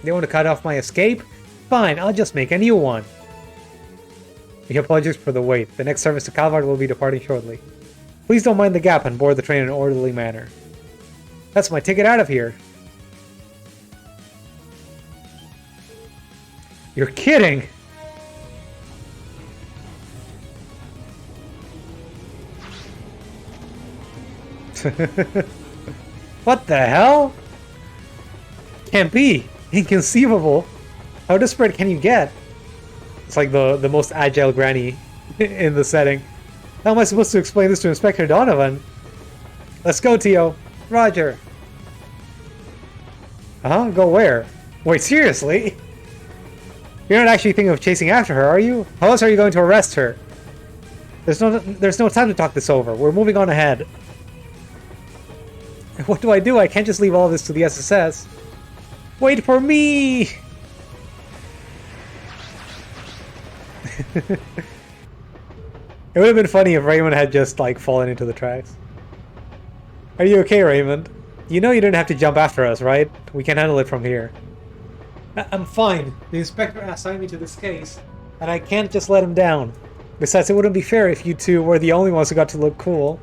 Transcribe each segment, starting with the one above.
They want to cut off my escape? Fine, I'll just make a new one. We apologize for the wait. The next service to Calvard will be departing shortly. Please don't mind the gap and board the train in an orderly manner. That's my ticket out of here. You're kidding! What the hell? Can't be. Inconceivable. How desperate can you get? It's like the most agile granny in the setting. How am I supposed to explain this to Inspector Donovan? Let's go, Tio. Roger. Go where? Wait, seriously? You're not actually thinking of chasing after her, are you? How else are you going to arrest her? There's no time to talk this over. We're moving on ahead. What do? I can't just leave all this to the SSS. Wait for me! It would have been funny if Raymond had just, like, fallen into the tracks. Are you okay, Raymond? You know you didn't have to jump after us, right? We can handle it from here. I'm fine. The inspector assigned me to this case, and I can't just let him down. Besides, it wouldn't be fair if you two were the only ones who got to look cool.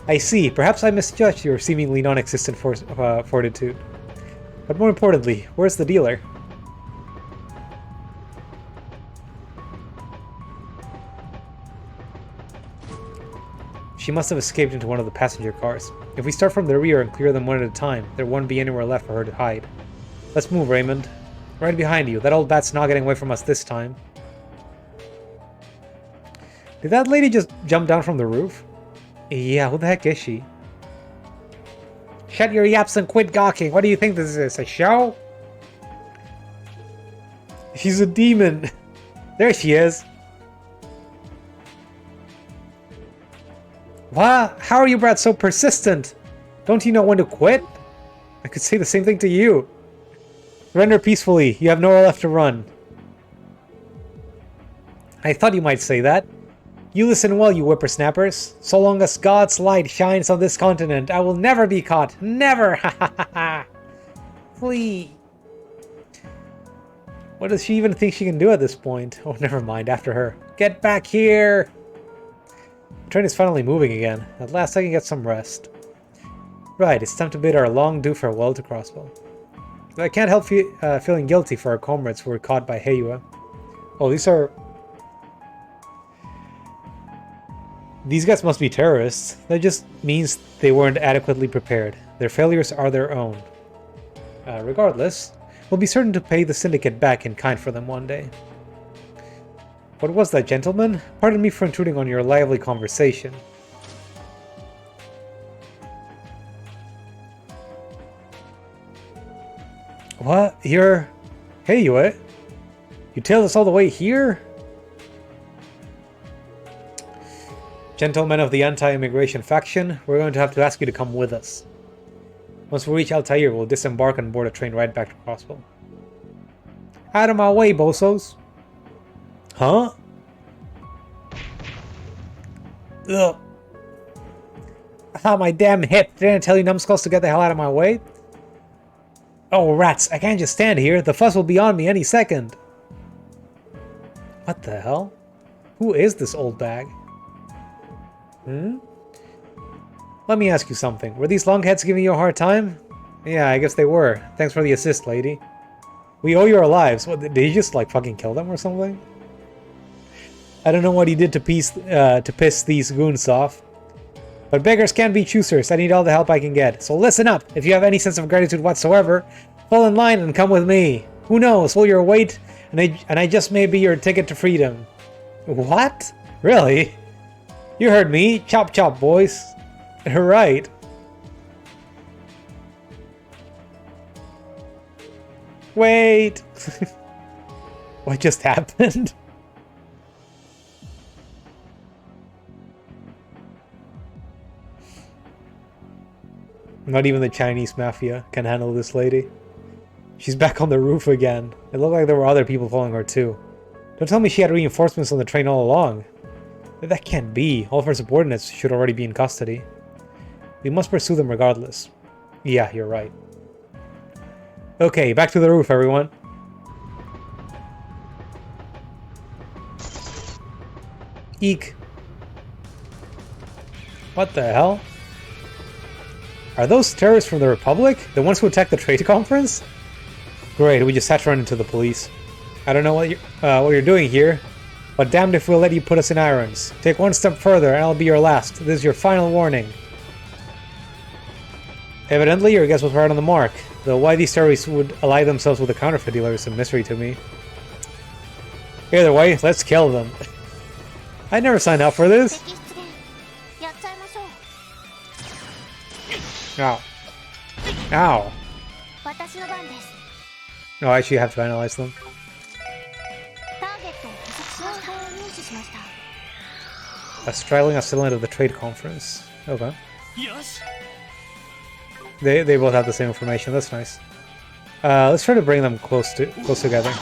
I see. Perhaps I misjudged your seemingly non-existent fortitude. But more importantly, where's the dealer? She must have escaped into one of the passenger cars. If we start from the rear and clear them one at a time, there won't be anywhere left for her to hide. Let's move, Raymond. Right behind you. That old bat's not getting away from us this time. Did that lady just jump down from the roof? Yeah, who the heck is she? Shut your yaps and quit gawking. What do you think this is? A show? She's a demon. There she is. What? How are you brats so persistent? Don't you know when to quit? I could say the same thing to you. Surrender peacefully. You have nowhere left to run. I thought you might say that. You listen well, you whippersnappers. So long as God's light shines on this continent, I will never be caught. Never! Ha ha ha ha! Flee! What does she even think she can do at this point? Oh, never mind. After her. Get back here! The train is finally moving again. At last I can get some rest. Right, it's time to bid our long-due farewell to Crossbow. I can't help feeling guilty for our comrades who were caught by Heiwa. Oh, these guys must be terrorists. That just means they weren't adequately prepared. Their failures are their own. Regardless, we'll be certain to pay the Syndicate back in kind for them one day. What was that, gentlemen? Pardon me for intruding on your lively conversation. What? You're... Heiwa? You tailed us all the way here? Gentlemen of the anti-immigration faction, we're going to have to ask you to come with us. Once we reach Altair, we'll disembark and board a train right back to Crossbow. Out of my way, bozos! Huh? Ugh. Ah, my damn hip! Didn't I tell you numbskulls to get the hell out of my way? Oh, rats! I can't just stand here. The fuss will be on me any second. What the hell? Who is this old bag? Let me ask you something. Were these longheads giving you a hard time? Yeah, I guess they were. Thanks for the assist, lady. We owe you our lives. What, did he just, like, fucking kill them or something? I don't know what he did to piss these goons off. But beggars can't be choosers. I need all the help I can get. So listen up. If you have any sense of gratitude whatsoever, fall in line and come with me. Who knows? Will your weight and I just may be your ticket to freedom. What? Really? You heard me. Chop chop, boys. Right. Wait. What just happened? Not even the Chinese mafia can handle this lady. She's back on the roof again. It looked like there were other people following her too. Don't tell me she had reinforcements on the train all along. That can't be. All of her subordinates should already be in custody. We must pursue them regardless. Yeah, you're right. Okay, back to the roof, everyone. Eek. What the hell? Are those terrorists from the Republic? The ones who attacked the trade conference? Great, we just had to run into the police. I don't know what you're doing here, but damned if we'll let you put us in irons. Take one step further and I'll be your last. This is your final warning. Evidently, your guess was right on the mark. Though why these terrorists would ally themselves with a counterfeit dealer is a mystery to me. Either way, let's kill them. I never signed up for this. Ow. Ow. No, I actually have to analyze them. Straddling a cylinder at the trade conference. Okay. They both have the same information. That's nice. Let's try to bring them close together.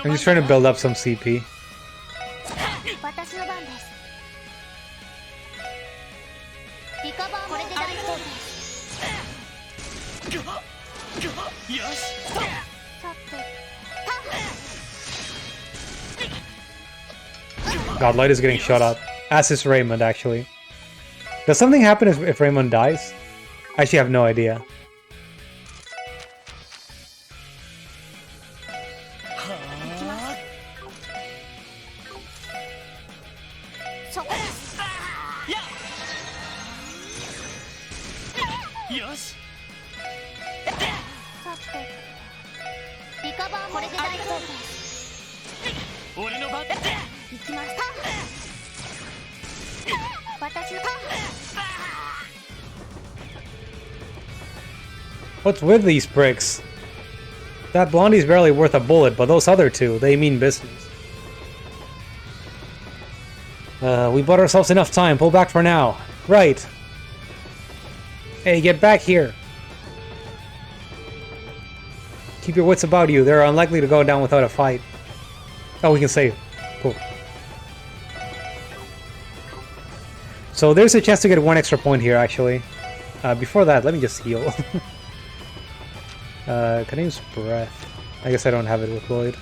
I'm just trying to build up some CP. God, Light is getting shot up. As is Raymond, actually. Does something happen if Raymond dies? I actually have no idea. What's with these pricks? That blondie's barely worth a bullet, but those other two, they mean business. We bought ourselves enough time. Pull back for now. Right. Hey, get back here. Keep your wits about you. They're unlikely to go down without a fight. Oh, we can save. Cool. So there's a chance to get one extra point here, actually. Before that, let me just heal. Can I use breath? I guess I don't have it with Lloyd.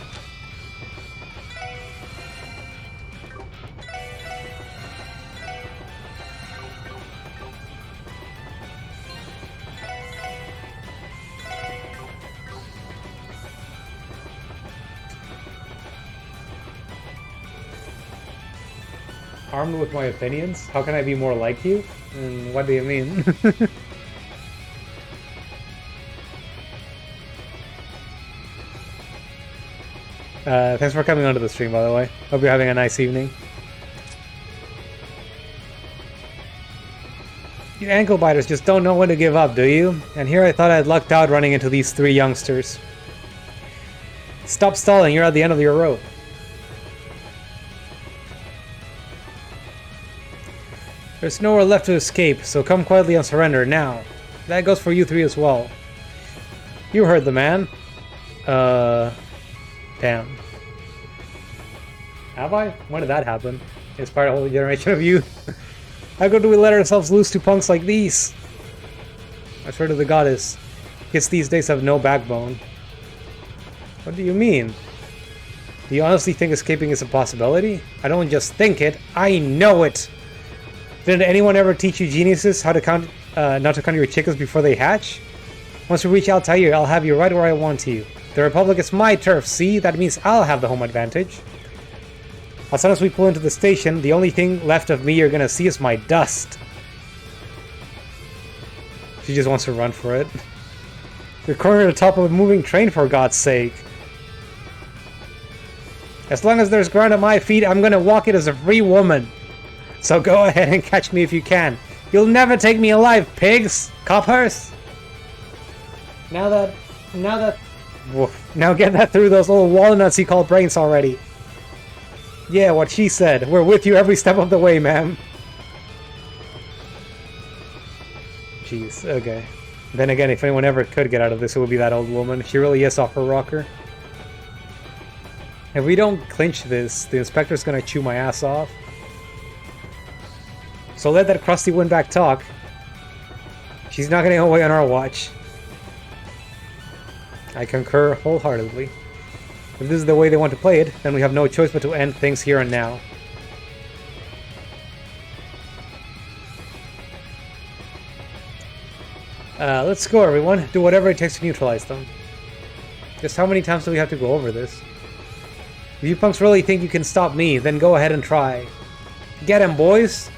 Armed with my opinions? How can I be more like you? What do you mean? Thanks for coming onto the stream, by the way. Hope you're having a nice evening. You ankle biters just don't know when to give up, do you? And here I thought I'd lucked out running into these three youngsters. Stop stalling, you're at the end of your rope. There's nowhere left to escape, so come quietly and surrender now. That goes for you three as well. You heard the man. Damn. Have I? When did that happen? Inspired a whole generation of youth. How good do we let ourselves loose to punks like these? I swear to the goddess, kids these days have no backbone. What do you mean? Do you honestly think escaping is a possibility? I don't just think it, I know it! Didn't anyone ever teach you geniuses how to count, not to count your chickens before they hatch? Once we reach Altair, I'll have you right where I want you. The Republic is my turf, see? That means I'll have the home advantage. As soon as we pull into the station, the only thing left of me you're gonna see is my dust. She just wants to run for it. You're cornered at the top of a moving train, for God's sake. As long as there's ground at my feet, I'm gonna walk it as a free woman. So go ahead and catch me if you can. You'll never take me alive, pigs! Coppers! Now get that through those little walnuts you call brains already. Yeah, what she said. We're with you every step of the way, ma'am. jeez. Okay. Then again, if anyone ever could get out of this, it would be that old woman. She really is off her rocker. If we don't clinch this, the inspector's gonna chew my ass off. So let that crusty windback talk. She's not getting away on our watch. I concur wholeheartedly. If this is the way they want to play it, then we have no choice but to end things here and now. Let's go, everyone. Do whatever it takes to neutralize them. Just how many times do we have to go over this? If you punks really think you can stop me, then go ahead and try. Get him, boys!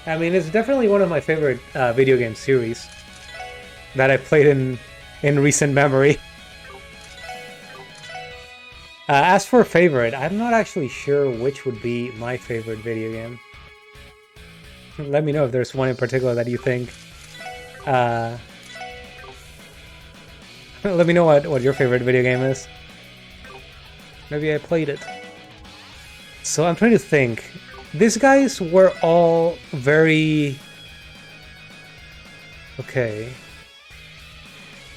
I mean, it's definitely one of my favorite video game series that I played in recent memory. As for favorite, I'm not actually sure which would be my favorite video game. Let me know if there's one in particular that you think. Let me know what your favorite video game is. Maybe I played it. So I'm trying to think. These guys were all very... Okay.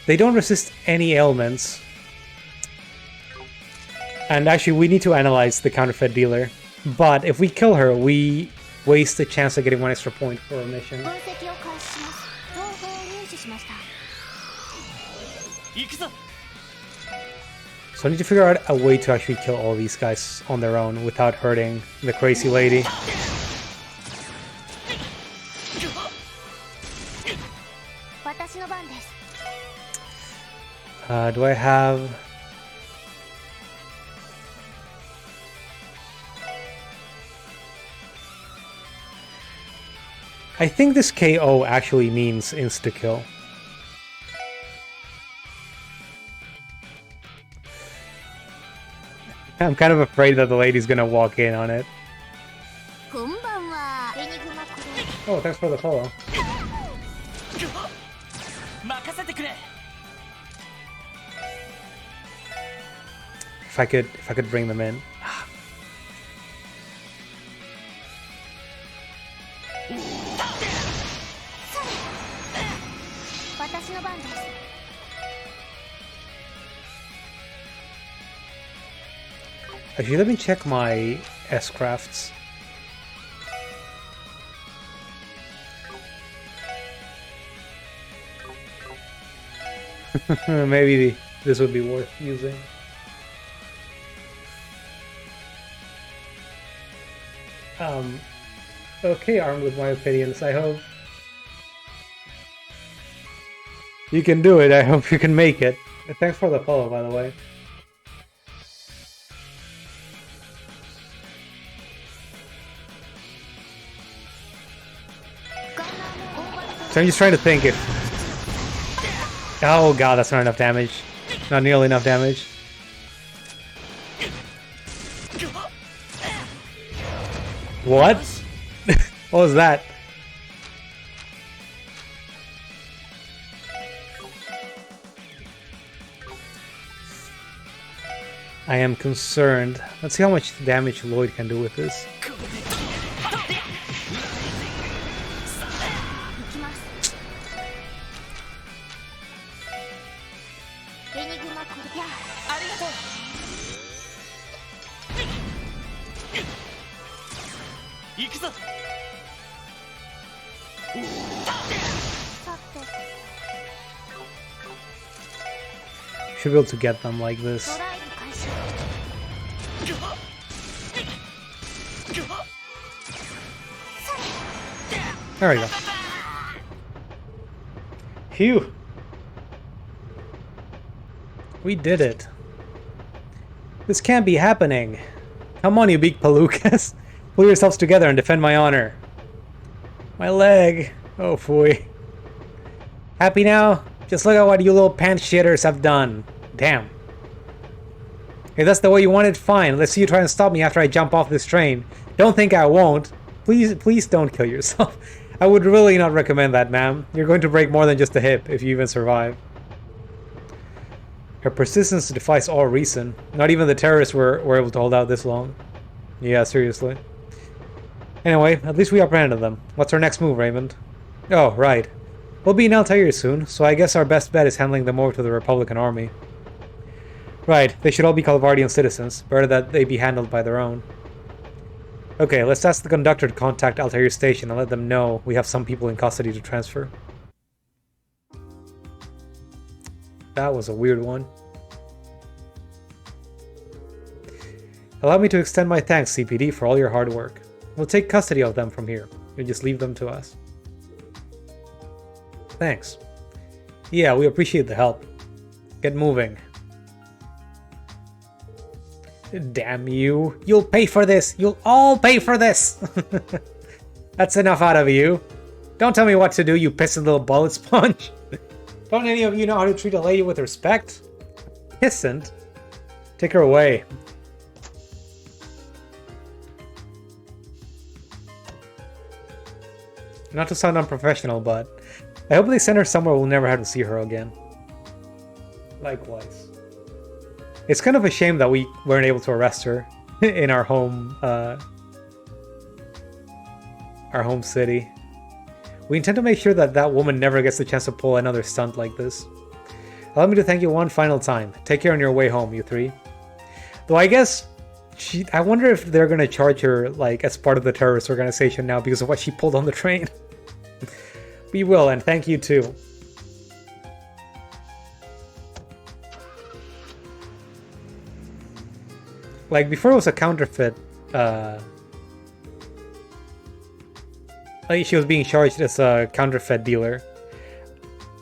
They don't resist any ailments. And actually, we need to analyze the counterfeit dealer. But if we kill her, we waste the chance of getting one extra point for a mission. So I need to figure out a way to actually kill all these guys on their own without hurting the crazy lady. Do I have... I think this KO actually means insta-kill. I'm kind of afraid that the lady's gonna walk in on it. Oh, thanks for the follow. If I could bring them in. Actually, let me check my S-crafts. Maybe this would be worth using. Okay, armed with my opinions, I hope. You can do it, I hope you can make it. Thanks for the follow, by the way. So I'm just trying to think if... Oh god, that's not enough damage. Not nearly enough damage. What? What was that? I am concerned. Let's see how much damage Lloyd can do with this. Should be able to get them like this. There we go. Phew! We did it. This can't be happening. Come on, you big palookas. Pull yourselves together and defend my honor. My leg. Oh, phooey. Happy now? Just look at what you little pants shitters have done. Damn. If that's the way you want it, fine. Let's see you try and stop me after I jump off this train. Don't think I won't. Please don't kill yourself. I would really not recommend that, ma'am. You're going to break more than just a hip, if you even survive. Her persistence defies all reason. Not even the terrorists were able to hold out this long. Yeah, seriously. Anyway, at least we apprehended them. What's our next move, Raymond? Oh, right. We'll be in Altair soon, so I guess our best bet is handing them over to the Republican army. Right, they should all be Calvardian citizens. Better that they be handled by their own. Okay, let's ask the conductor to contact Altair Station and let them know we have some people in custody to transfer. That was a weird one. Allow me to extend my thanks, CPD, for all your hard work. We'll take custody of them from here. You just leave them to us. Thanks. Yeah, we appreciate the help. Get moving. Damn you. You'll pay for this. You'll all pay for this. That's enough out of you. Don't tell me what to do, you pissant little bullet sponge. Don't any of you know how to treat a lady with respect? Pissant? Take her away. Not to sound unprofessional, but I hope they send her somewhere we'll never have to see her again. Likewise. It's kind of a shame that we weren't able to arrest her in our home city. We intend to make sure that that woman never gets the chance to pull another stunt like this. Allow me to thank you one final time. Take care on your way home, you three. Though I guess I wonder if they're gonna charge her like as part of the terrorist organization now because of what she pulled on the train. We will, and thank you too. Like before it was a counterfeit, like she was being charged as a counterfeit dealer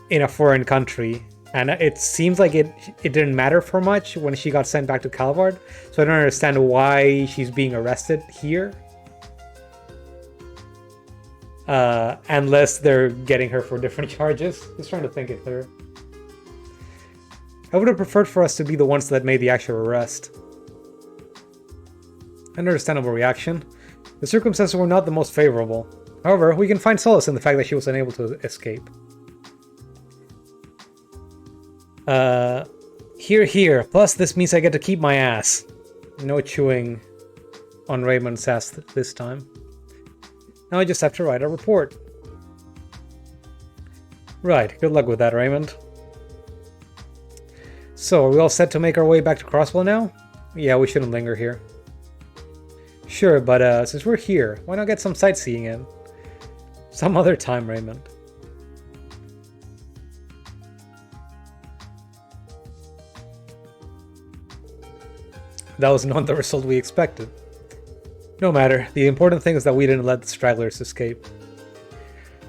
in a foreign country, and it seems like it didn't matter for much when she got sent back to Calvard, so I don't understand why she's being arrested here. Unless they're getting her for different charges. Just trying to think it through. I would have preferred for us to be the ones that made the actual arrest. An understandable reaction. The circumstances were not the most favorable. However, we can find solace in the fact that she was unable to escape. Here. Plus, this means I get to keep my ass. No chewing on Raymond's ass this time. Now I just have to write a report. Right, good luck with that, Raymond. So, are we all set to make our way back to Crosswell now? Yeah, we shouldn't linger here. Sure, but since we're here, why not get some sightseeing in? Some other time, Raymond. That was not the result we expected. No matter, the important thing is that we didn't let the stragglers escape.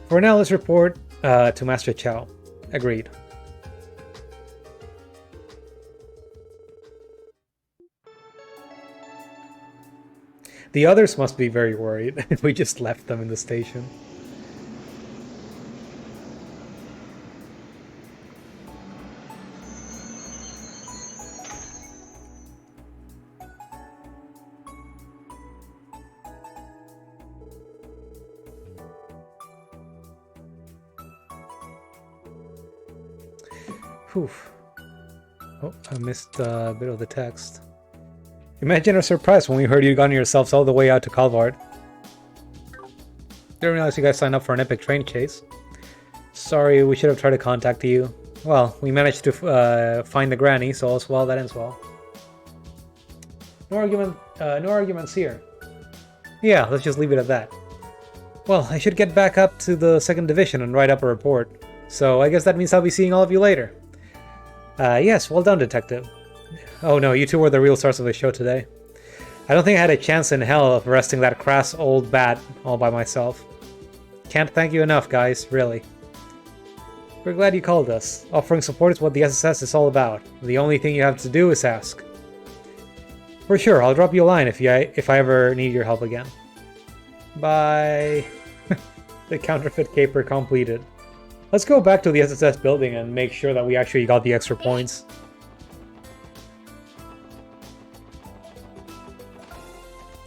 For now, let's report to Master Chow. Agreed. The others must be very worried. We just left them in the station. Whew. Oh, I missed a bit of the text. Imagine our surprise when we heard you'd gotten yourselves all the way out to Calvard. Didn't realize you guys signed up for an epic train chase. Sorry, we should have tried to contact you. Well, we managed to find the granny, so all's well that ends well. No arguments here. Yeah, let's just leave it at that. Well, I should get back up to the 2nd Division and write up a report. So I guess that means I'll be seeing all of you later. Yes, well done, Detective. Oh no, you two were the real stars of the show today. I don't think I had a chance in hell of arresting that crass old bat all by myself. Can't thank you enough, guys, really. We're glad you called us. Offering support is what the SSS is all about. The only thing you have to do is ask. For sure, I'll drop you a line if I ever need your help again. Bye. The counterfeit caper completed. Let's go back to the SSS building and make sure that we actually got the extra points.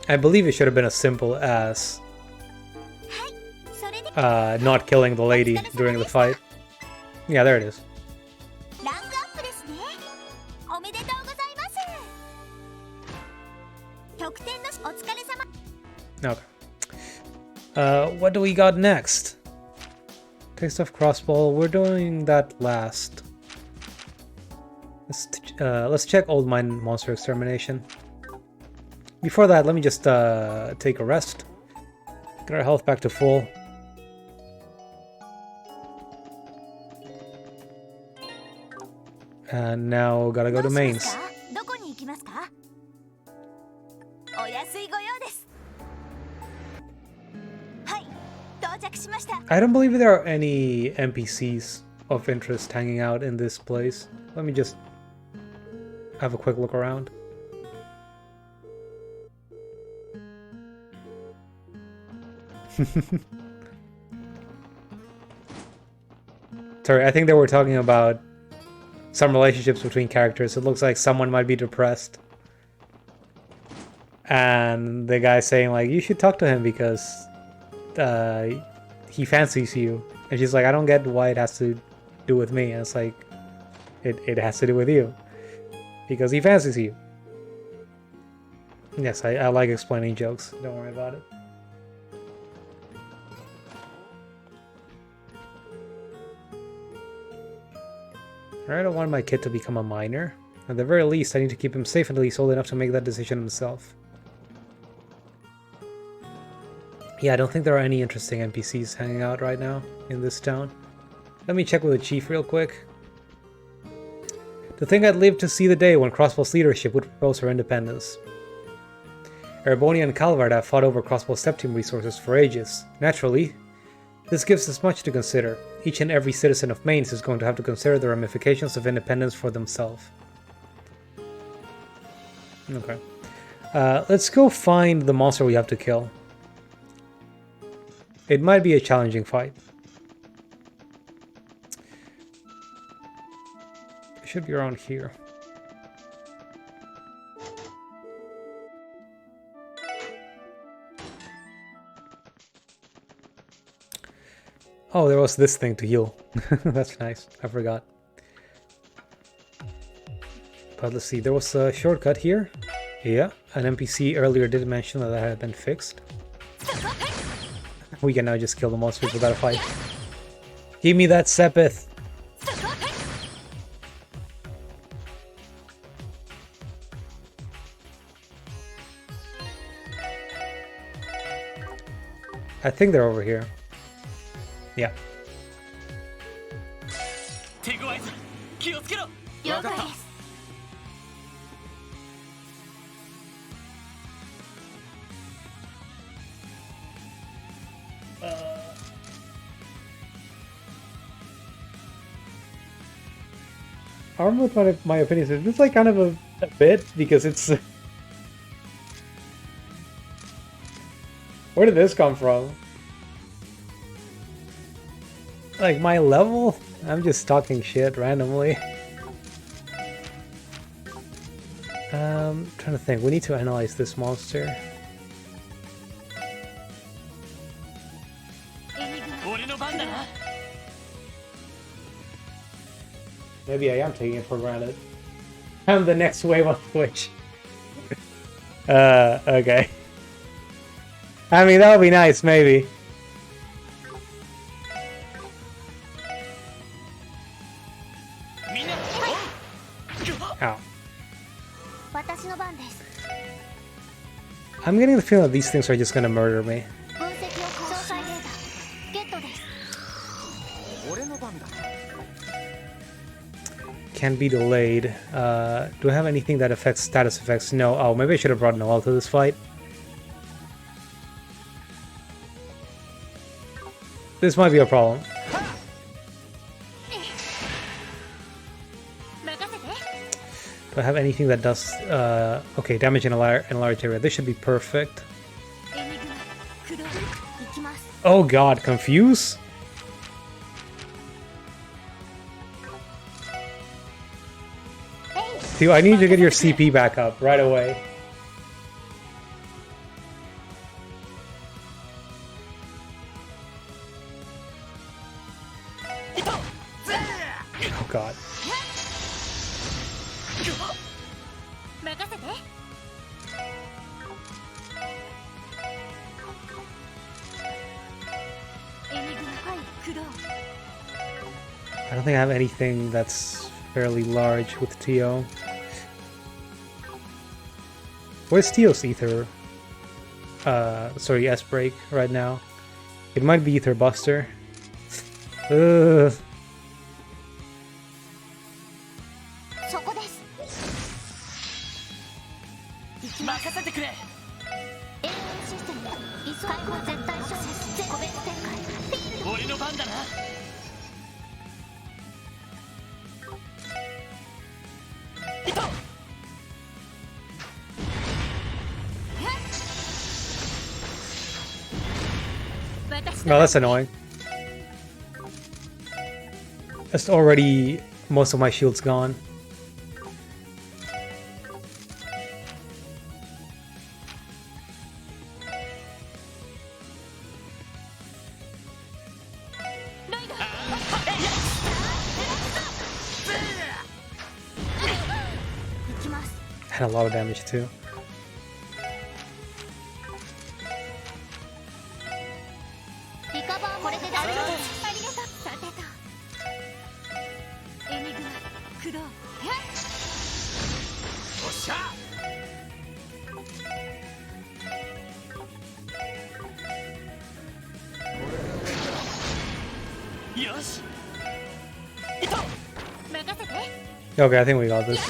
I believe it should have been as simple as not killing the lady during the fight. Yeah, there it is. Okay. What do we got next? Taste of crossbow. We're doing that last. Let's check old mine monster extermination. Before that, let me just take a rest. Get our health back to full. And now gotta go to mains. I don't believe there are any NPCs of interest hanging out in this place. Let me just have a quick look around. Sorry, I think they were talking about some relationships between characters. It looks like someone might be depressed. And the guy's saying, like, you should talk to him because he fancies you. And she's like, I don't get why it has to do with me. And it's like, it has to do with you. Because he fancies you. Yes, I like explaining jokes. Don't worry about it. I don't want my kid to become a minor. At the very least, I need to keep him safe until he's old enough to make that decision himself. Yeah, I don't think there are any interesting NPCs hanging out right now in this town. Let me check with the chief real quick. To think I'd live to see the day when Crossbow's leadership would propose her independence. Erebonia and Calvard have fought over Crossbow's step team resources for ages. Naturally, this gives us much to consider. Each and every citizen of Mainz is going to have to consider the ramifications of independence for themselves. Okay. Let's go find the monster we have to kill. It might be a challenging fight. It should be around here. Oh, there was this thing to heal. That's nice. I forgot. But let's see. There was a shortcut here. Yeah. An NPC earlier did mention that had been fixed. We can now just kill the monsters without a fight. Give me that Sepith! I think they're over here. Yeah. I don't know what my opinion is. It's like kind of a bit because it's... Where did this come from? Like my level? I'm just talking shit randomly. Trying to think. We need to analyze this monster. Maybe I am taking it for granted. I'm the next wave on Twitch. Okay. I mean, that would be nice, maybe. Ow. I'm getting the feeling that these things are just gonna murder me. Can be delayed. Do I have anything that affects status effects? No. Oh, maybe I should have brought Noel to this fight. This might be a problem. Do I have anything that does... okay, damage in a large area. This should be perfect. Oh god, confuse? Dude, I need to get your CP back up right away. Oh god. don't think I have anything that's fairly large with Tio. Where's Tio's Ether? Sorry, S-Break right now. It might be Ether Buster. Ugh. No, that's annoying. That's already most of my shield's gone. Had a lot of damage too. Okay, I think we got this.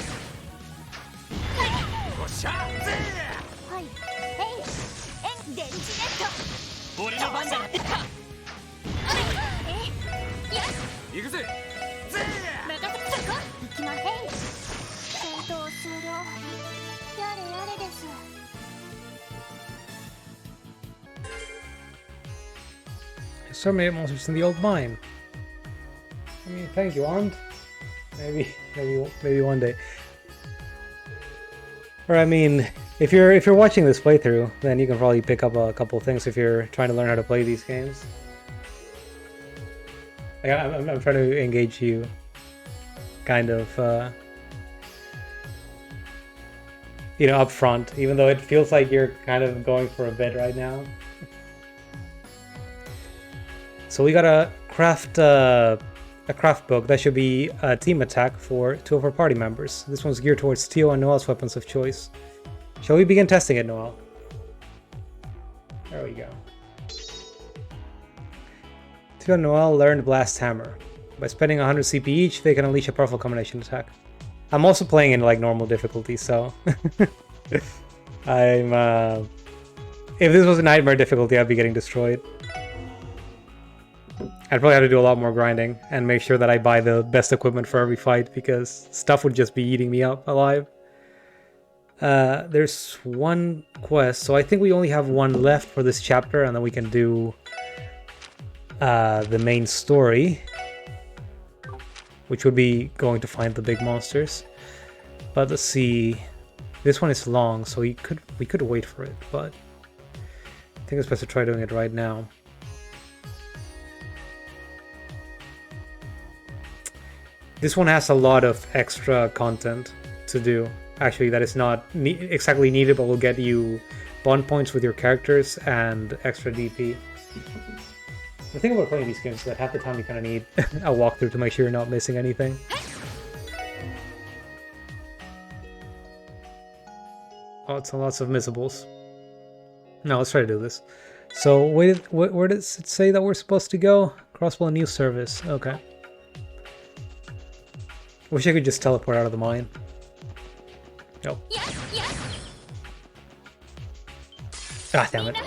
Exterminate monsters in the old mine. I mean, thank you, Armed. Maybe one day. Or I mean, if you're watching this playthrough, then you can probably pick up a couple of things if you're trying to learn how to play these games. Like, I'm trying to engage you, kind of, you know, up front, even though it feels like you're kind of going for a bit right now. So we gotta craft a craft book that should be a team attack for 2 of our party members. This one's geared towards Tio and Noel's weapons of choice. Shall we begin testing it, Noel? There we go. Tio and Noel learned Blast Hammer. By spending 100 CP each, they can unleash a powerful combination attack. I'm also playing in like normal difficulty, so I'm if this was a nightmare difficulty, I'd be getting destroyed. I'd probably have to do a lot more grinding and make sure that I buy the best equipment for every fight, because stuff would just be eating me up alive. There's one quest, so I think we only have one left for this chapter, and then we can do the main story, which would be going to find the big monsters. But let's see, this one is long, so we could wait for it, but I think it's best to try doing it right now. This one has a lot of extra content to do. Actually, that is not exactly needed, but will get you bond points with your characters and extra DP. The thing about playing these games is that half the time you kind of need a walkthrough to make sure you're not missing anything. Lots of missables. Now let's try to do this. So where does it say that we're supposed to go? Crossbow and new service. Okay. Wish I could just teleport out of the mine. Nope. Ah, damn it.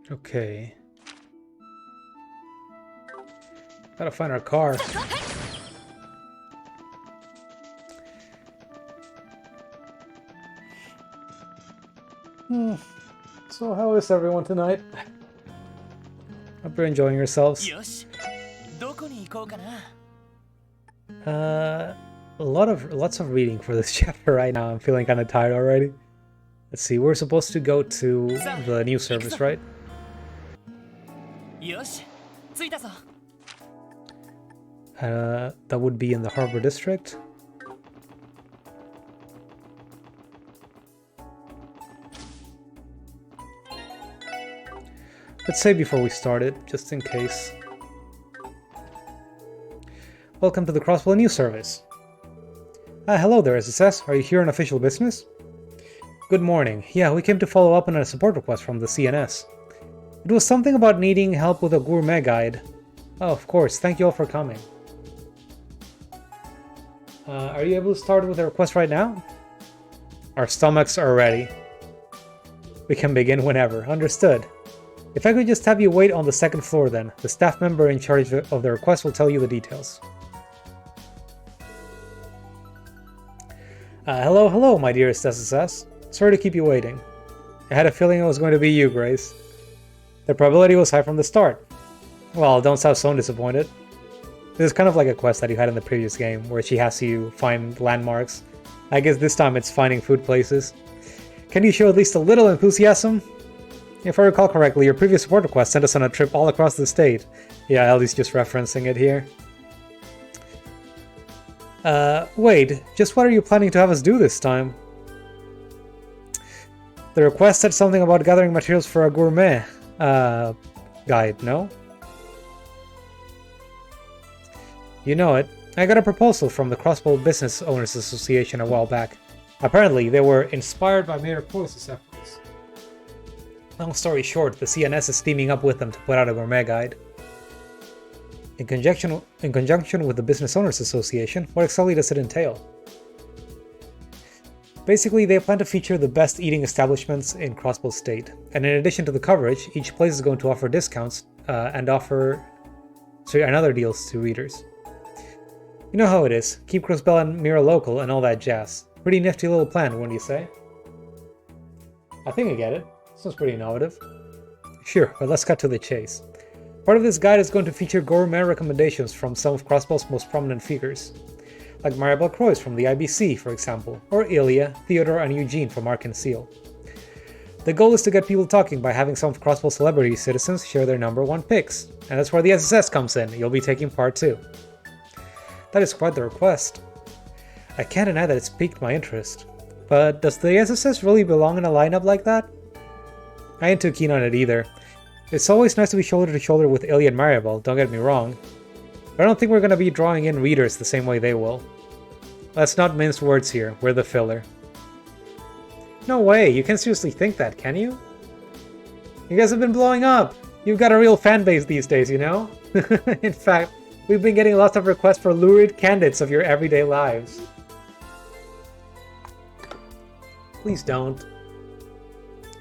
Okay. Gotta find our car. So how is everyone tonight? Hope you're enjoying yourselves. Lots of reading for this chapter right now. I'm feeling kind of tired already. Let's see, we're supposed to go to the new service, right? That would be in the Harbor District. Let's say before we started, just in case. Welcome to the Crossbow News Service. Hello there, SSS. Are you here on official business? Good morning. Yeah, we came to follow up on a support request from the CNS. It was something about needing help with a gourmet guide. Oh, of course. Thank you all for coming. Are you able to start with the request right now? Our stomachs are ready. We can begin whenever. Understood. If I could just have you wait on the second floor then. The staff member in charge of the request will tell you the details. Hello, my dearest SSS. Sorry to keep you waiting. I had a feeling it was going to be you, Grace. The probability was high from the start. Well, don't sound so disappointed. This is kind of like a quest that you had in the previous game, where she has you find landmarks. I guess this time it's finding food places. Can you show at least a little enthusiasm? If I recall correctly, your previous support request sent us on a trip all across the state. Yeah, Ellie's just referencing it here. Wait, just what are you planning to have us do this time? The request said something about gathering materials for a gourmet guide, no? You know it. I got a proposal from the Crossbow Business Owners Association a while back. Apparently, they were inspired by Mayor Croyce's efforts. Long story short, the CNS is teaming up with them to put out a gourmet guide. In conjunction with the Business Owners Association, what exactly does it entail? Basically, they plan to feature the best eating establishments in Crossbow State, and in addition to the coverage, each place is going to offer discounts and other deals to readers. You know how it is, keep Crossbell and Mira local and all that jazz. Pretty nifty little plan, wouldn't you say? I think I get it. Sounds pretty innovative. Sure, but let's cut to the chase. Part of this guide is going to feature gourmet recommendations from some of Crossbow's most prominent figures, like Maribel Croyce from the IBC, for example, or Ilya, Theodore, and Eugene from Ark and Seal. The goal is to get people talking by having some of Crossbow's celebrity citizens share their #1 picks, and that's where the SSS comes in. You'll be taking part too. That is quite the request. I can't deny that it's piqued my interest. But does the SSS really belong in a lineup like that? I ain't too keen on it either. It's always nice to be shoulder to shoulder with Ilya and Maribel, don't get me wrong. But I don't think we're going to be drawing in readers the same way they will. Let's not mince words here, we're the filler. No way, you can't seriously think that, can you? You guys have been blowing up! You've got a real fan base these days, you know? In fact, we've been getting lots of requests for lurid candidates of your everyday lives. Please don't.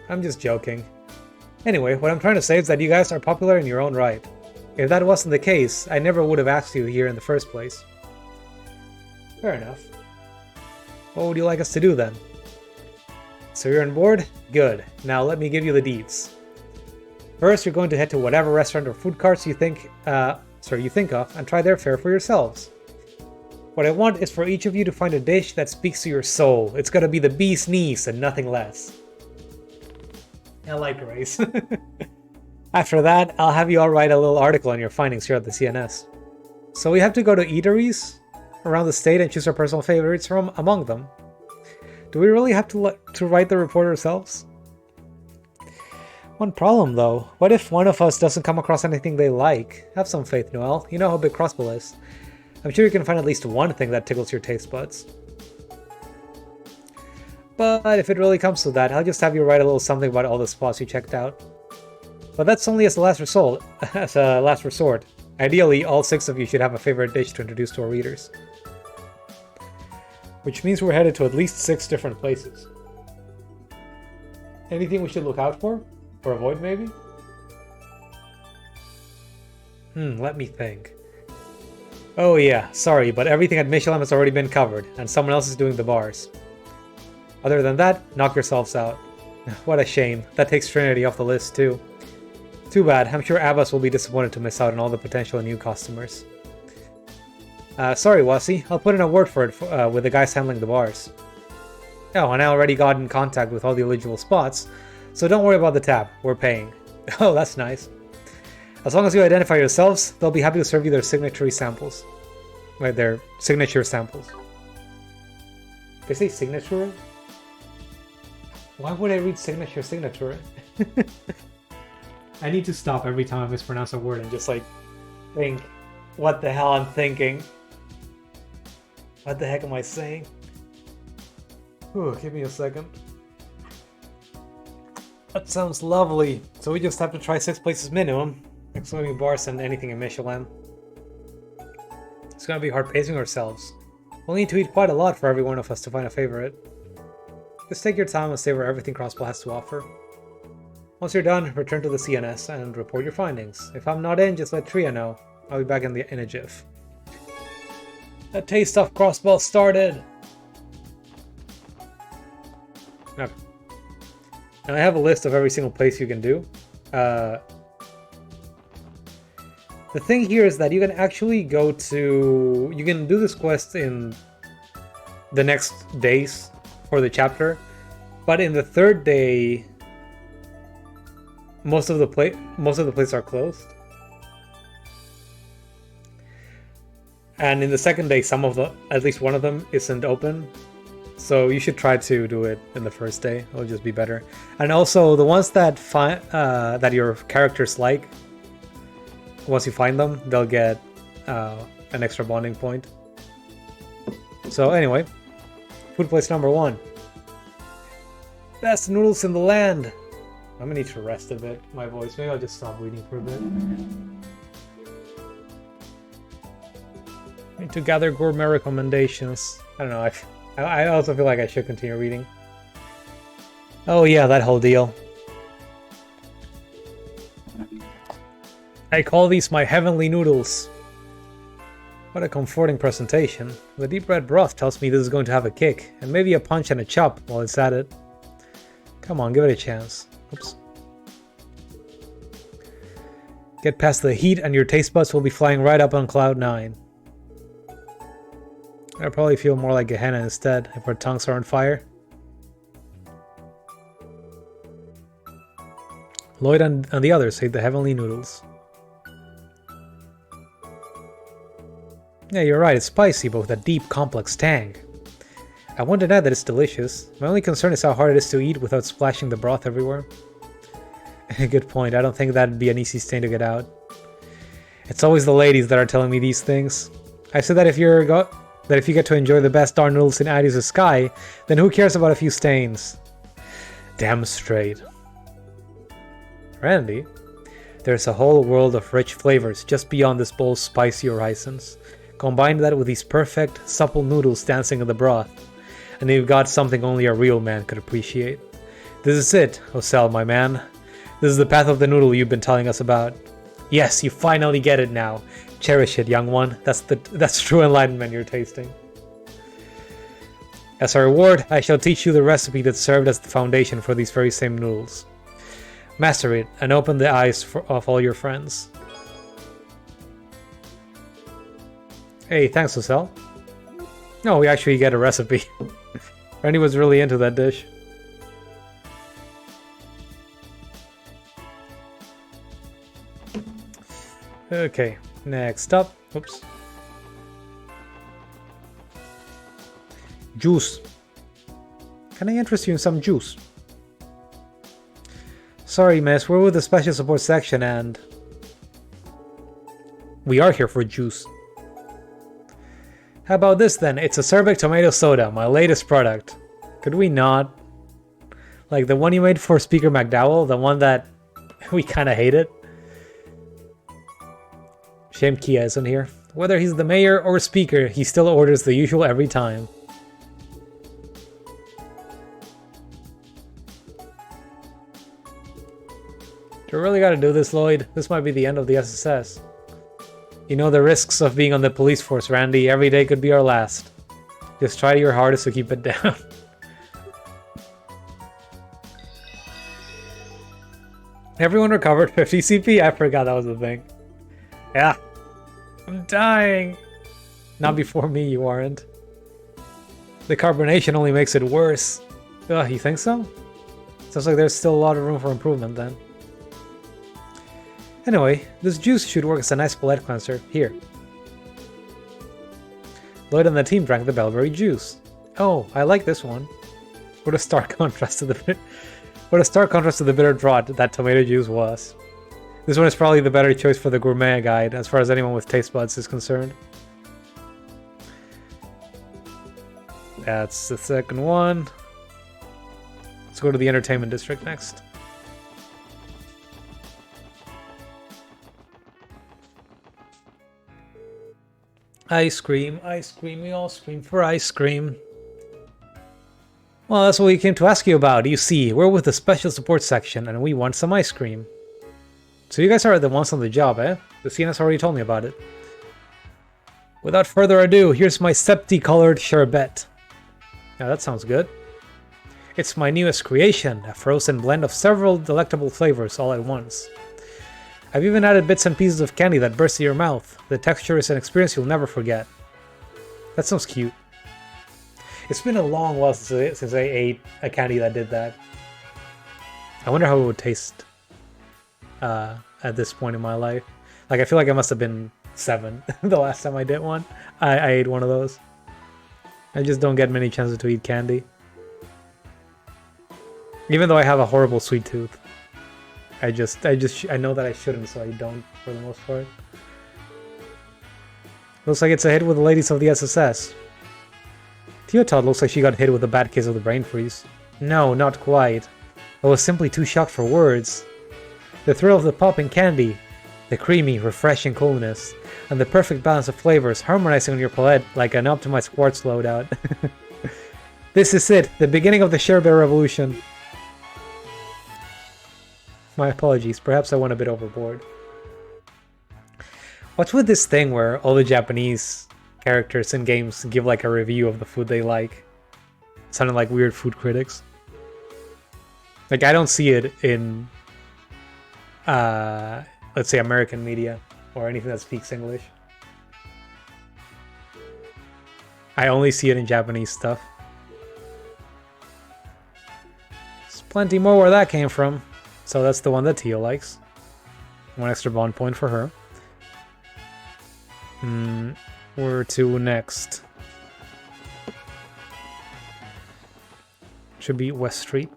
I'm just joking. Anyway, what I'm trying to say is that you guys are popular in your own right. If that wasn't the case, I never would have asked you here in the first place. Fair enough. What would you like us to do then? So you're on board? Good. Now let me give you the deets. First, you're going to head to whatever restaurant or food carts you think of and try their fare for yourselves. What I want is for each of you to find a dish that speaks to your soul. It's gotta be the bee's knees and nothing less. I like Grace. After that, I'll have you all write a little article on your findings here at the CNS. So we have to go to eateries around the state and choose our personal favorites from among them. Do we really have to write the report ourselves? One problem though, what if one of us doesn't come across anything they like? Have some faith, Noel. You know how big Crossbow is. I'm sure you can find at least one thing that tickles your taste buds. But if it really comes to that, I'll just have you write a little something about all the spots you checked out. But that's only as a last resort. Ideally, all 6 of you should have a favorite dish to introduce to our readers. Which means we're headed to at least 6 different places. Anything we should look out for? Or avoid, maybe? Let me think. Oh yeah, sorry, but everything at Michelin has already been covered, and someone else is doing the bars. Other than that, knock yourselves out. What a shame. That takes Trinity off the list too. Too bad. I'm sure Abbas will be disappointed to miss out on all the potential new customers. Sorry, Wasi. I'll put in a word for it with the guys handling the bars. Oh, and I already got in contact with all the eligible spots, so don't worry about the tab. We're paying. Oh, that's nice. As long as you identify yourselves, they'll be happy to serve you their signature samples. Right, their signature samples. Did they say signature? Why would I read signature? I need to stop every time I mispronounce a word and just like think what the hell I'm thinking. What the heck am I saying? Ooh, give me a second. That sounds lovely. So we just have to try 6 places minimum, excluding bars and anything in Michelin. It's gonna be hard pacing ourselves. We'll need to eat quite a lot for every one of us to find a favorite. Just take your time and savor everything Crossball has to offer. Once you're done, return to the CNS and report your findings. If I'm not in, just let Tria know. I'll be back in a jiff. The taste of Crossball started! Okay. And I have a list of every single place you can do. The thing here is that you can actually go to... You can do this quest in the next days for the chapter, but in the 3rd day, most of the places are closed. And in the 2nd day, at least one of them isn't open. So you should try to do it in the 1st day. It'll just be better. And also the ones that that your characters like, once you find them, they'll get an extra bonding point. So anyway, food place number 1. Best noodles in the land. I'm gonna need to rest a bit, my voice. Maybe I'll just stop reading for a bit. I need to gather gourmet recommendations. I don't know, I also feel like I should continue reading. Oh yeah, that whole deal. I call these my heavenly noodles. What a comforting presentation. The deep red broth tells me this is going to have a kick, and maybe a punch and a chop while it's at it. Come on, give it a chance. Oops. Get past the heat and your taste buds will be flying right up on cloud 9. I'll probably feel more like Gehenna instead if our tongues are on fire. Lloyd and the others ate the heavenly noodles. Yeah, you're right, it's spicy, but with a deep, complex tang. I won't deny that it's delicious. My only concern is how hard it is to eat without splashing the broth everywhere. Good point, I don't think that'd be an easy stain to get out. It's always the ladies that are telling me these things. I said that if you get to enjoy the best darn noodles in Adios' sky, then who cares about a few stains? Damn straight. Randy, there's a whole world of rich flavors just beyond this bowl's spicy horizons. Combine that with these perfect, supple noodles dancing in the broth, and you've got something only a real man could appreciate. This is it, Osel, my man. This is the path of the noodle you've been telling us about. Yes, you finally get it now. Cherish it, young one. That's true enlightenment you're tasting. As a reward, I shall teach you the recipe that served as the foundation for these very same noodles. Master it, and open the eyes of all your friends. Hey, thanks, Osel. No, we actually get a recipe. Randy was really into that dish. Okay, next up. Oops. Juice. Can I interest you in some juice? Sorry, miss, we're with the special support section and... we are here for juice. How about this then? It's a Cerbic tomato soda, my latest product. Could we not? Like the one you made for Speaker McDowell, the one that we kinda hated? Shame Kia isn't here. Whether he's the mayor or speaker, he still orders the usual every time. Do we really gotta do this, Lloyd? This might be the end of the SSS. You know the risks of being on the police force, Randy. Every day could be our last. Just try your hardest to keep it down. Everyone recovered 50 CP? I forgot that was the thing. Yeah. I'm dying. Not before me, you aren't. The carbonation only makes it worse. Ugh, you think so? Sounds like there's still a lot of room for improvement then. Anyway, this juice should work as a nice palate cleanser. Here. Lloyd and the team drank the Bellberry juice. Oh, I like this one. What a stark contrast to the bitter draught that tomato juice was. This one is probably the better choice for the gourmet guide, as far as anyone with taste buds is concerned. That's the second one. Let's go to the entertainment district next. Ice cream, we all scream for ice cream. Well, that's what we came to ask you about. You see, we're with the special support section and we want some ice cream. So you guys are the ones on the job, eh? The CNS already told me about it. Without further ado, here's my septi-colored sherbet. Now that sounds good. It's my newest creation, a frozen blend of several delectable flavors all at once. I've even added bits and pieces of candy that burst in your mouth. The texture is an experience you'll never forget. That sounds cute. It's been a long while since I ate a candy that did that. I wonder how it would taste at this point in my life. Like, I feel like I must have been 7 the last time I did one. I ate one of those. I just don't get many chances to eat candy. Even though I have a horrible sweet tooth. I know that I shouldn't, so I don't for the most part. Looks like it's a hit with the ladies of the SSS. Teotod looks like she got hit with a bad case of the brain freeze. No, not quite. I was simply too shocked for words. The thrill of the popping candy, the creamy, refreshing coolness, and the perfect balance of flavors harmonizing on your palate like an optimized quartz loadout. This is it, the beginning of the sherbet revolution. My apologies, perhaps I went a bit overboard. What's with this thing where all the Japanese characters in games give like a review of the food they like? Sounding like weird food critics. Like, I don't see it in, let's say, American media or anything that speaks English. I only see it in Japanese stuff. There's plenty more where that came from. So that's the one that Tio likes. 1 extra bond point for her. Where to next? Should be West Street.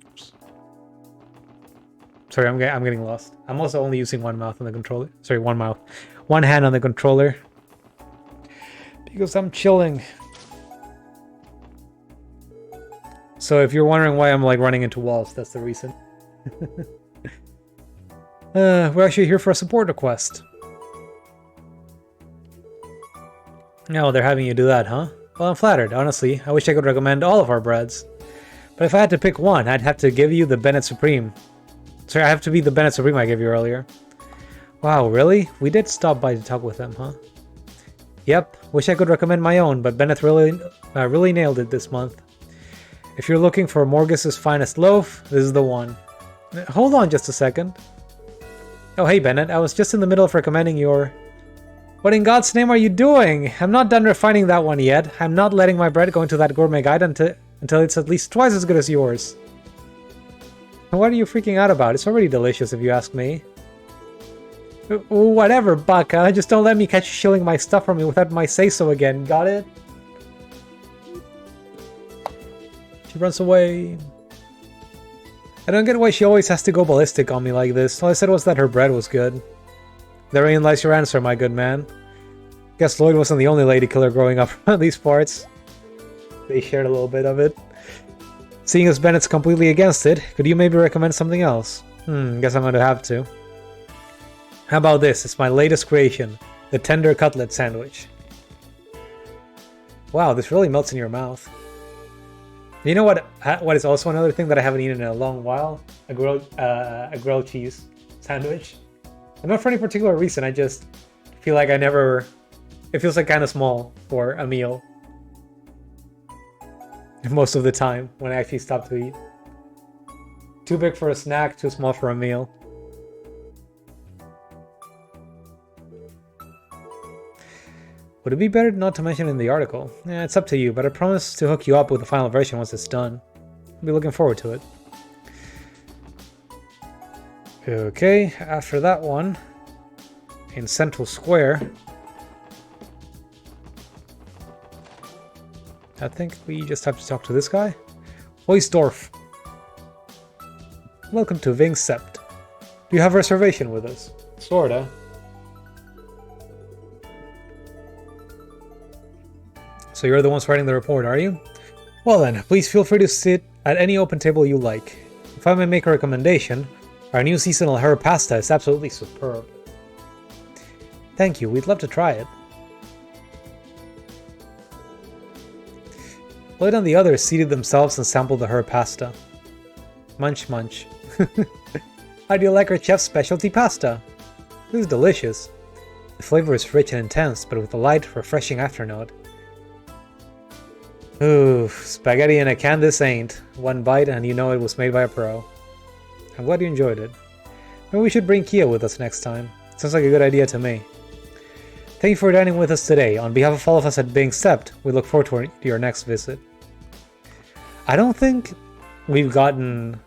Oops. Sorry, I'm getting lost. I'm also only using one mouth on the controller. Sorry, one mouth. One hand on the controller. Because I'm chilling. So if you're wondering why I'm like running into walls, that's the reason. We're actually here for a support request. No, they're having you do that, huh? Well, I'm flattered, honestly. I wish I could recommend all of our breads. But if I had to pick one, I'd have to give you the Bennett Supreme. Sorry, I have to be the Bennett Supreme I gave you earlier. Wow, really? We did stop by to talk with them, huh? Yep, wish I could recommend my own, but Bennett really nailed it this month. If you're looking for Morgus's finest loaf, this is the one. Hold on just a second. Oh, hey Bennett, I was just in the middle of recommending your... What in God's name are you doing? I'm not done refining that one yet. I'm not letting my bread go into that gourmet guide until it's at least twice as good as yours. What are you freaking out about? It's already delicious if you ask me. Whatever, Baka. Just don't let me catch you shilling my stuff from me without my say-so again. Got it? She runs away. I don't get why she always has to go ballistic on me like this. All I said was that her bread was good. Therein lies your answer, my good man. Guess Lloyd wasn't the only lady killer growing up around these parts. They shared a little bit of it. Seeing as Bennett's completely against it, could you maybe recommend something else? Guess I'm gonna have to. How about this? It's my latest creation. The tender cutlet sandwich. Wow, this really melts in your mouth. You know what is also another thing that I haven't eaten in a long while? A grilled cheese sandwich. And not for any particular reason, I just feel like it feels like kind of small for a meal. Most of the time, when I actually stop to eat. Too big for a snack, too small for a meal. Would it be better not to mention it in the article? Yeah, it's up to you, but I promise to hook you up with the final version once it's done. I'll be looking forward to it. Okay, after that one, in Central Square, I think we just have to talk to this guy. Oisdorf. Welcome to Vingsept. Do you have a reservation with us? Sorta. So you're the ones writing the report, are you? Well then, please feel free to sit at any open table you like. If I may make a recommendation, our new seasonal herb pasta is absolutely superb. Thank you, we'd love to try it. Lloyd and the others seated themselves and sampled the herb pasta. Munch munch. How do you like our chef's specialty pasta? This is delicious. The flavor is rich and intense, but with a light, refreshing afternote. Ooh, spaghetti in a can this ain't. One bite and you know it was made by a pro. I'm glad you enjoyed it. Maybe we should bring Kia with us next time. Sounds like a good idea to me. Thank you for dining with us today. On behalf of all of us at Vingsept, we look forward to your next visit. I don't think we've gotten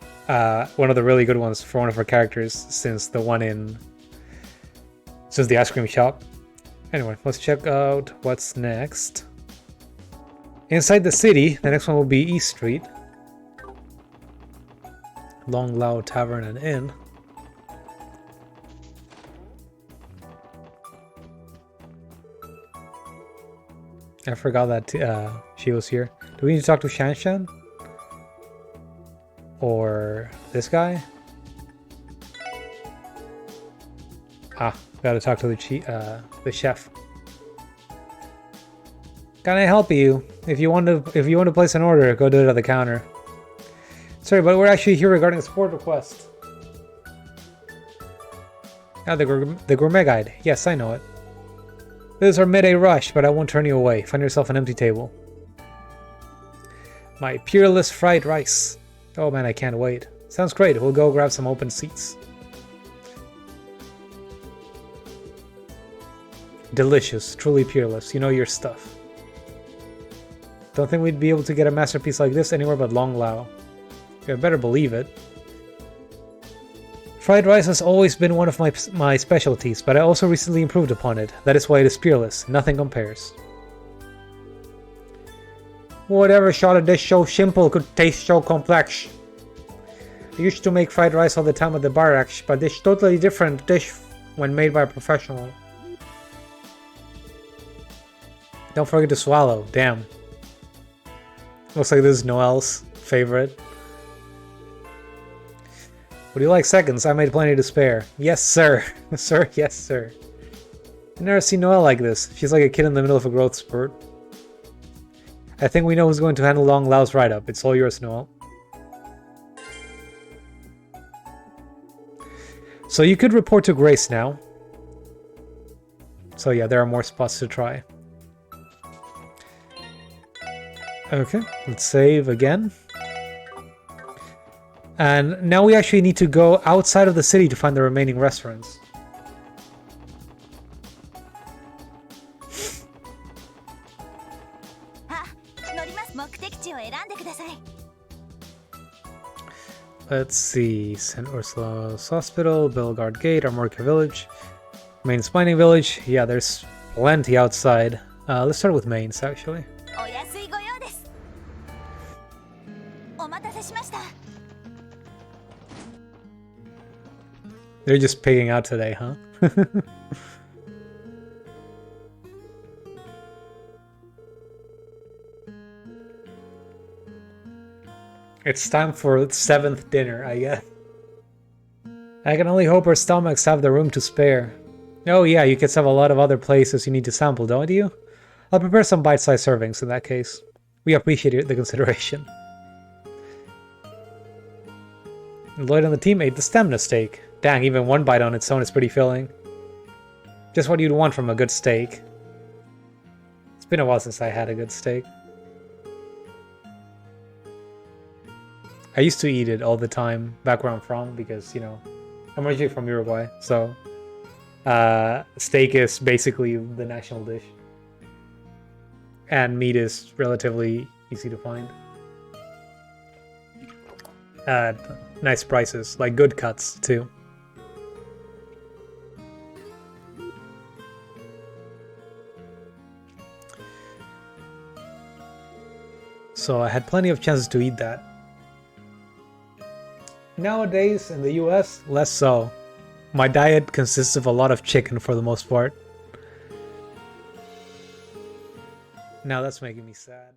one of the really good ones for one of our characters since the ice cream shop. Anyway, let's check out what's next. Inside the city, the next one will be East Street. Long Lao Tavern and Inn. I forgot that she was here. Do we need to talk to Shan Shan? Or this guy? Ah, gotta talk to the chef. Can I help you? If you want to place an order, go do it at the counter. Sorry, but we're actually here regarding a support request. Ah, the gourmet guide. Yes, I know it. This is our midday rush, but I won't turn you away. Find yourself an empty table. My peerless fried rice. Oh man, I can't wait. Sounds great. We'll go grab some open seats. Delicious. Truly peerless. You know your stuff. Don't think we'd be able to get a masterpiece like this anywhere but Long Lao. You better believe it. Fried rice has always been one of my specialties, but I also recently improved upon it. That is why it is peerless. Nothing compares. Whatever shot a dish so simple could taste so complex. I used to make fried rice all the time at the barracks, but this totally different dish when made by a professional. Don't forget to swallow. Damn. Looks like this is Noel's favorite. Would you like seconds? I made plenty to spare. Yes, sir. Sir, yes, sir. I've never seen Noelle like this. She's like a kid in the middle of a growth spurt. I think we know who's going to handle Long Lao's write-up. It's all yours, Noelle. So you could report to Grace now. So yeah, there are more spots to try. Okay, let's save again. And now we actually need to go outside of the city to find the remaining restaurants. Let's see, St. Ursula's Hospital, Bellegarde Gate, Armorica Village, Maine's Mining Village. Yeah, there's plenty outside. Let's start with Maine's, actually. They're just pigging out today, huh? It's time for 7th dinner, I guess. I can only hope our stomachs have the room to spare. Oh yeah, you kids have a lot of other places you need to sample, don't you? I'll prepare some bite-sized servings in that case. We appreciate the consideration. Lloyd and the team ate the stamina steak. Dang, even one bite on its own is pretty filling. Just what you'd want from a good steak. It's been a while since I had a good steak. I used to eat it all the time back where I'm from because, you know, I'm originally from Uruguay, so steak is basically the national dish. And meat is relatively easy to find. At nice prices, like good cuts too. So I had plenty of chances to eat that. Nowadays in the US, less so. My diet consists of a lot of chicken for the most part. Now that's making me sad.